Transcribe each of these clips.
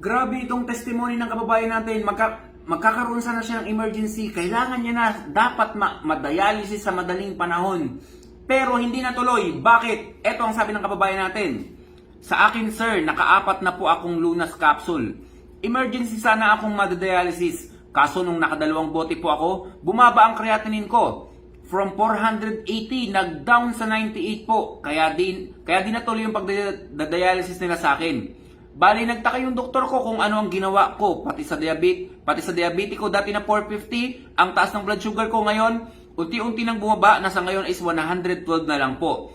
Grabe itong testimony ng kababayan natin. Magkakaroon sana siya ng emergency. Kailangan niya na dapat ma-dialysis sa madaling panahon. Pero hindi natuloy. Bakit? Ito ang sabi ng kababayan natin. Sa akin sir, nakaapat na po akong lunas capsule. Emergency sana akong madadialysis. Kaso nung nakadalawang bote po ako, bumaba ang creatinine ko. From 480, nag-down sa 98 po. Kaya di natuloy yung pagdadialysis nila sa akin. Bali, nagtaka yung doktor ko kung ano ang ginawa ko. Pati sa diabetes ko, dati na 450. Ang taas ng blood sugar ko ngayon, unti-unti nang bumaba. Nasa ngayon is 112 na lang po.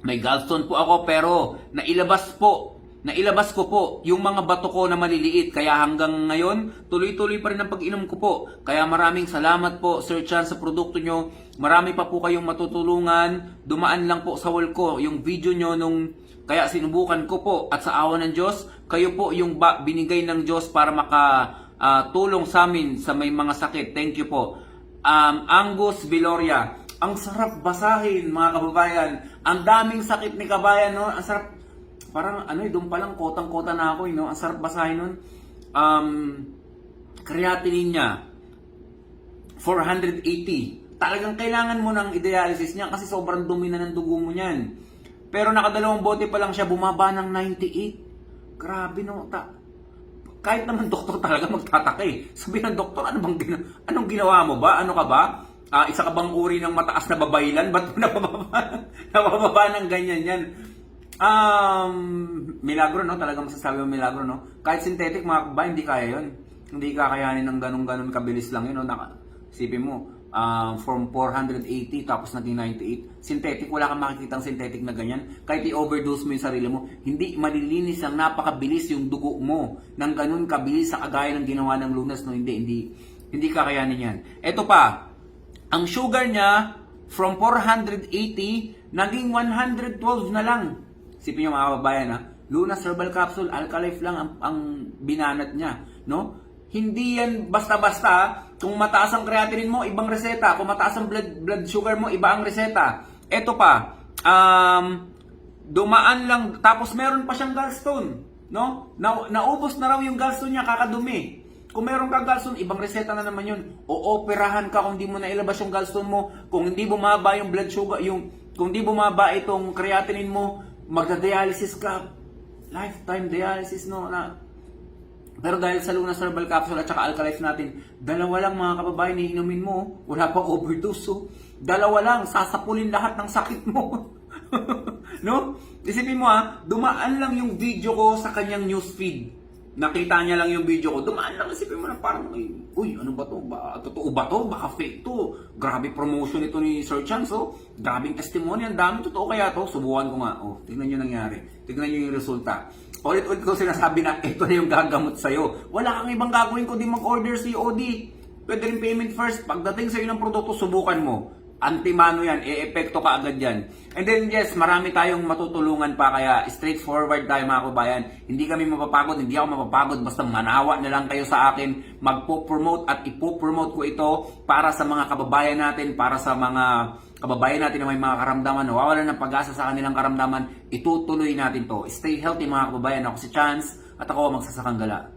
May gallstone po ako pero nailabas ko po yung mga bato ko na maliliit. Kaya hanggang ngayon, tuloy-tuloy pa rin ang pag-inom ko po. Kaya maraming salamat po, Sir Chan, sa produkto nyo. Marami pa po kayong matutulungan. Dumaan lang po sa wall ko yung video nyo nung kaya sinubukan ko po. At sa awa ng Diyos, kayo po yung binigay ng Diyos para makatulong sa amin sa may mga sakit. Thank you po. Angus Viloria. Ang sarap basahin, mga kababayan. Ang daming sakit ni kabayan, no? Ang sarap. Parang doon pa lang kotang-kota na ako, no? Ang sarap basahin nun. Creatinine niya 480. Talagang kailangan mo ng i-dialysis niya kasi sobrang dumi na ng dugo mo niyan. Pero nakadalawang bote pa lang siya, bumaba ng 98. Grabe, no? Kahit naman doktor talaga magtataka eh. Sabi ng doktor, anong ginawa mo ba? Ano ka ba? Isa ka bang uri ng mataas na babaylan? Ba't mo napababa ng ganyan yan? Milagro, no? Talagang masasabi mo milagro, no? Kahit synthetic, mga kababayan, hindi kaya yun. Hindi kakayanin ng ganun-ganun kabilis lang yun, no? Isipin mo, from 480 tapos naging 98. Synthetic, wala kang makikitang synthetic na ganyan. Kahit i-overdose mo yung sarili mo, hindi malilinis ang napakabilis yung dugo mo ng ganun kabilis sa kagaya ng ginawa ng Lunas, no? Hindi kakayanin yan. Ito pa, ang sugar niya from 480 naging 112 na lang. Sipin niyo mga kababayan, ha? Lunas Herbal Capsule, Alkalife lang ang binanat niya, no? Hindi yan basta-basta. Kung mataas ang creatinine mo, ibang reseta. Kung mataas ang blood sugar mo, iba ang reseta. Ito pa, dumaan lang, tapos meron pa siyang gallstone, no? Naubos na raw yung gallstone niya, kakadumi. Kung meron kang gallstone, ibang reseta na naman yun. Ooperahan ka kung hindi mo nailabas yung gallstone mo, kung hindi bumaba yung blood sugar, kung hindi bumaba itong creatinine mo, magda-dialysis ka. Lifetime dialysis, no? Pero dahil sa Lunas Herbal Capsule at saka Alkalife natin, dalawa lang mga kababayan, iinumin mo, wala pa overdose. So, dalawa lang, sasapulin lahat ng sakit mo. No? Isipin mo dumaan lang yung video ko sa kanyang newsfeed. Nakita niya lang yung video ko, dumaan lang, isipin mo na parang, uy, ano ba to? Totoo ba to? Baka fake to. Grabe promotion ito ni Sir Chan. So, grabing testimony, ang dami, totoo kaya to? Subukan ko nga. Tignan nyo nangyari. Tignan nyo yung resulta. Ulit-ulit ko sinasabi na ito na yung gagamot sa'yo. Wala kang ibang gagawin kundi mag-order COD. Pwede rin payment first. Pagdating sa'yo ng produkto, subukan mo. Antimano yan, e-epekto ka agad yan. And then yes, marami tayong matutulungan pa, kaya straightforward tayo mga kabayan. Hindi kami mapapagod, hindi ako mapapagod, basta manawa na lang kayo sa akin. Magpo-promote at ipo-promote ko ito para sa mga kababayan natin, para sa mga kababayan natin na may mga karamdaman, nawawalan ng pag-asa sa kanilang karamdaman, itutuloy natin to. Stay healthy mga kababayan. Ako si Chance at ako magsasakang gala.